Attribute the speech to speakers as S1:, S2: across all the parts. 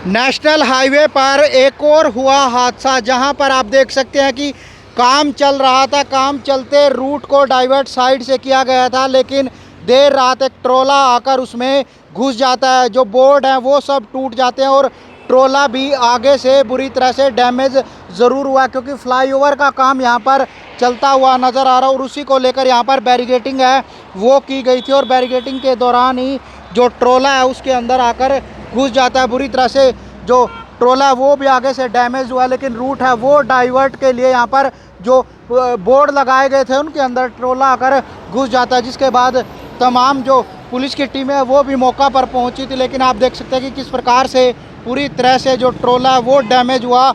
S1: National highway पर एक और हुआ हादसा, जहां पर आप देख सकते हैं कि काम चल रहा था। काम चलते रूट को डाइवर्ट साइड से किया गया था, लेकिन देर रात एक ट्रोला आकर उसमें घुस जाता है। जो बोर्ड हैं वो सब टूट जाते हैं और ट्रोला भी आगे से बुरी तरह से डैमेज ज़रूर हुआ, क्योंकि फ्लाईओवर का काम यहाँ पर चलता हुआ नज़र आ रहा है और उसी को लेकर यहाँ पर बैरिकेटिंग है वो की गई थी। और बैरिकेटिंग के दौरान ही जो ट्रोला है उसके अंदर आकर घुस जाता है बुरी तरह से। जो ट्रोला है वो भी आगे से डैमेज हुआ, लेकिन रूट है वो डाइवर्ट के लिए यहाँ पर जो बोर्ड लगाए गए थे उनके अंदर ट्रोला आकर घुस जाता है, जिसके बाद तमाम जो पुलिस की टीमें है वो भी मौका पर पहुंची थी। लेकिन आप देख सकते हैं कि किस प्रकार से पूरी तरह से जो ट्रोला है वो डैमेज हुआ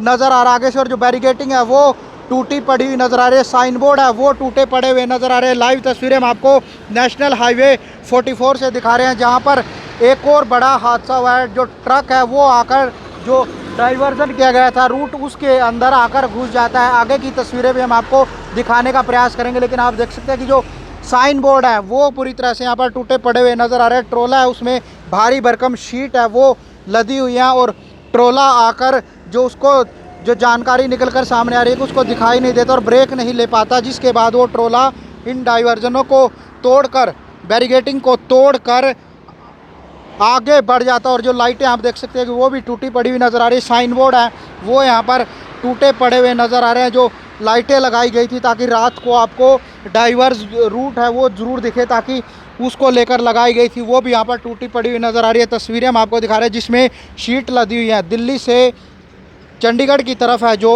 S1: नज़र आ रहा है आगे से। और जो बैरिकेटिंग है वो टूटी पड़ी हुई नज़र आ रही है, साइन बोर्ड है वो टूटे पड़े हुए नज़र आ रहे हैं। लाइव तस्वीरें हम आपको नेशनल हाईवे 44 से दिखा रहे हैं, जहां पर एक और बड़ा हादसा हुआ है। जो ट्रक है वो आकर जो डाइवर्जन किया गया था रूट उसके अंदर आकर घुस जाता है। आगे की तस्वीरें भी हम आपको दिखाने का प्रयास करेंगे, लेकिन आप देख सकते हैं कि जो साइन बोर्ड है वो पूरी तरह से यहाँ पर टूटे पड़े हुए नज़र आ रहे हैं। ट्रोला है उसमें भारी भरकम शीट है वो लदी हुई है और ट्रोला आकर जो उसको जो जानकारी निकल कर सामने आ रही है कि उसको दिखाई नहीं देता और ब्रेक नहीं ले पाता, जिसके बाद वो ट्रोला इन डाइवर्जनों को तोड़कर बैरिकेटिंग को तोड़कर आगे बढ़ जाता है। और जो लाइटें आप देख सकते हैं कि वो भी टूटी पड़ी हुई नज़र आ रही है। साइन बोर्ड है वो यहाँ पर टूटे पड़े हुए नज़र आ रहे हैं। जो लाइटें लगाई गई थी ताकि रात को आपको डाइवर्स रूट है वो ज़रूर दिखे, ताकि उसको लेकर लगाई गई थी, वो भी यहाँ पर टूटी पड़ी हुई नज़र आ रही है। तस्वीरें हम आपको दिखा रहे हैं जिसमें शीट लदी हुई है। दिल्ली से चंडीगढ़ की तरफ है जो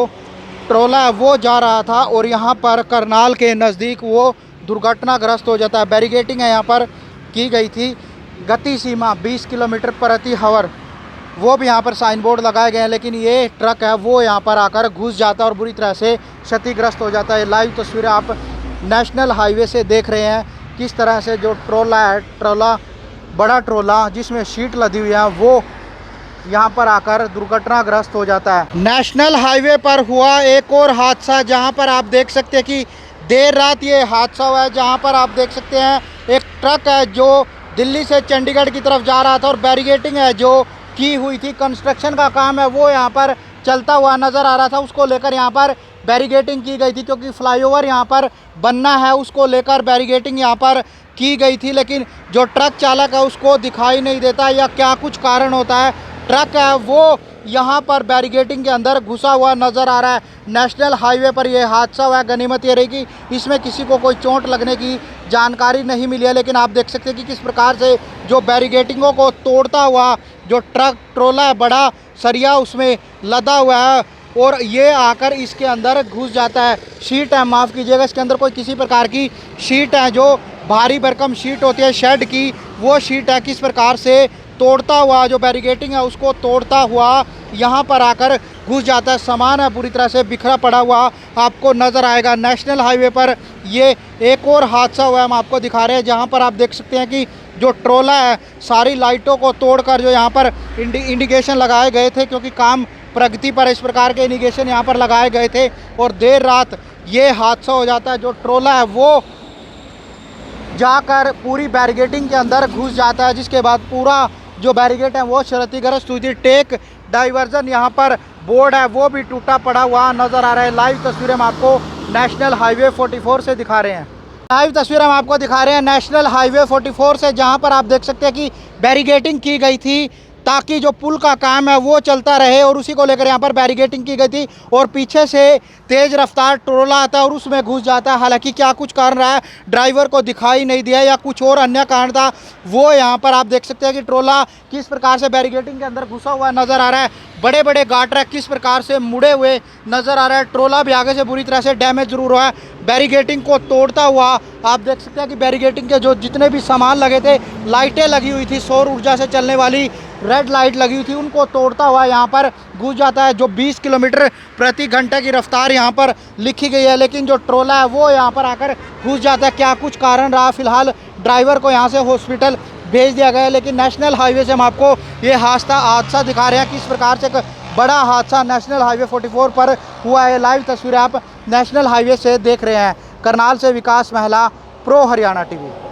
S1: ट्रोला है वो जा रहा था और यहाँ पर करनाल के नज़दीक वो दुर्घटनाग्रस्त हो जाता है। बैरिकेटिंग है यहाँ पर की गई थी, गति सीमा 20 किलोमीटर प्रति आवर वो भी यहाँ पर साइन बोर्ड लगाए गए हैं, लेकिन ये ट्रक है वो यहाँ पर आकर घुस जाता है और बुरी तरह से क्षतिग्रस्त हो जाता है। लाइव तस्वीरें आप नेशनल हाईवे से देख रहे हैं किस तरह से जो ट्रोला है, ट्रोला बड़ा ट्रोला जिसमें शीट लदी हुई है वो यहाँ पर आकर दुर्घटनाग्रस्त हो जाता है। नेशनल हाईवे पर हुआ एक और हादसा, जहाँ पर आप देख सकते हैं कि देर रात ये हादसा हुआ है, जहाँ पर आप देख सकते हैं एक ट्रक है जो दिल्ली से चंडीगढ़ की तरफ जा रहा था और बैरिकेटिंग है जो की हुई थी, कंस्ट्रक्शन का काम है वो यहाँ पर चलता हुआ नज़र आ रहा था, उसको लेकर यहाँ पर बैरिकेटिंग की गई थी, क्योंकि फ्लाईओवर यहाँ पर बनना है उसको लेकर बैरिकेटिंग यहाँ पर की गई थी। लेकिन जो ट्रक चालक है उसको दिखाई नहीं देता या क्या कुछ कारण होता है, ट्रक है वो यहाँ पर बैरिकेटिंग के अंदर घुसा हुआ नज़र आ रहा है। नेशनल हाईवे पर यह हादसा हुआ है। गनीमत ये रही कि इसमें किसी को कोई चोट लगने की जानकारी नहीं मिली है, लेकिन आप देख सकते हैं कि किस प्रकार से जो बैरिकेटिंगों को तोड़ता हुआ जो ट्रक ट्रोला है बड़ा सरिया उसमें लदा हुआ है और ये आकर इसके अंदर घुस जाता है। शीट है, माफ़ कीजिएगा, इसके अंदर कोई किसी प्रकार की शीट है जो भारी भरकम शीट होती है शेड की, वो शीट है किस प्रकार से तोड़ता हुआ जो बैरिकेटिंग है उसको तोड़ता हुआ यहाँ पर आकर घुस जाता है। सामान है पूरी तरह से बिखरा पड़ा हुआ आपको नज़र आएगा। नेशनल हाईवे पर ये एक और हादसा हुआ है, हम आपको दिखा रहे हैं, जहाँ पर आप देख सकते हैं कि जो ट्रोला है सारी लाइटों को तोड़कर जो यहाँ पर इंडिकेशन लगाए गए थे, क्योंकि काम प्रगति पर इस प्रकार के इंडिकेशन यहाँ पर लगाए गए थे और देर रात ये हादसा हो जाता है। जो ट्रोला है वो जाकर पूरी बैरिकेटिंग के अंदर घुस जाता है, जिसके बाद पूरा जो बैरिकेड है वो क्षतिग्रस्त हुई थी। टेक डाइवर्जन यहाँ पर बोर्ड है वो भी टूटा पड़ा हुआ नज़र आ रहा है। लाइव तस्वीरें हम आपको नेशनल हाईवे 44 से दिखा रहे हैं। लाइव तस्वीरें हम आपको दिखा रहे हैं नेशनल हाईवे 44 से, जहाँ पर आप देख सकते हैं कि बैरिकेटिंग की गई थी ताकि जो पुल का काम है वो चलता रहे और उसी को लेकर यहाँ पर बैरिकेटिंग की गई थी। और पीछे से तेज़ रफ्तार ट्रोला आता है और उसमें घुस जाता है। हालांकि क्या कुछ कारण रहा है, ड्राइवर को दिखाई नहीं दिया या कुछ और अन्य कारण था, वो यहाँ पर आप देख सकते हैं कि ट्रोला किस प्रकार से बैरिकेटिंग के अंदर घुसा हुआ नज़र आ रहा है। बड़े बड़े गार्ड ट्रैक किस प्रकार से मुड़े हुए नज़र आ रहा है। ट्रोला भी आगे से बुरी तरह से डैमेज जरूर हुआ है। बैरिकेटिंग को तोड़ता हुआ आप देख सकते हैं कि बैरिकेटिंग के जो जितने भी सामान लगे थे, लाइटें लगी हुई थी, सौर ऊर्जा से चलने वाली रेड लाइट लगी हुई थी, उनको तोड़ता हुआ यहाँ पर घुस जाता है। जो 20 किलोमीटर प्रति घंटे की रफ्तार यहाँ पर लिखी गई है, लेकिन जो ट्रोला है वो यहाँ पर आकर घुस जाता है। क्या कुछ कारण रहा, फिलहाल ड्राइवर को यहाँ से हॉस्पिटल भेज दिया गया है। लेकिन नेशनल हाईवे से हम आपको ये हादसा दिखा रहे हैं किस प्रकार से बड़ा हादसा नेशनल हाईवे 44 पर हुआ है। लाइव तस्वीरें आप नेशनल हाईवे से देख रहे हैं। करनाल से विकास महला, प्रो हरियाणा टीवी।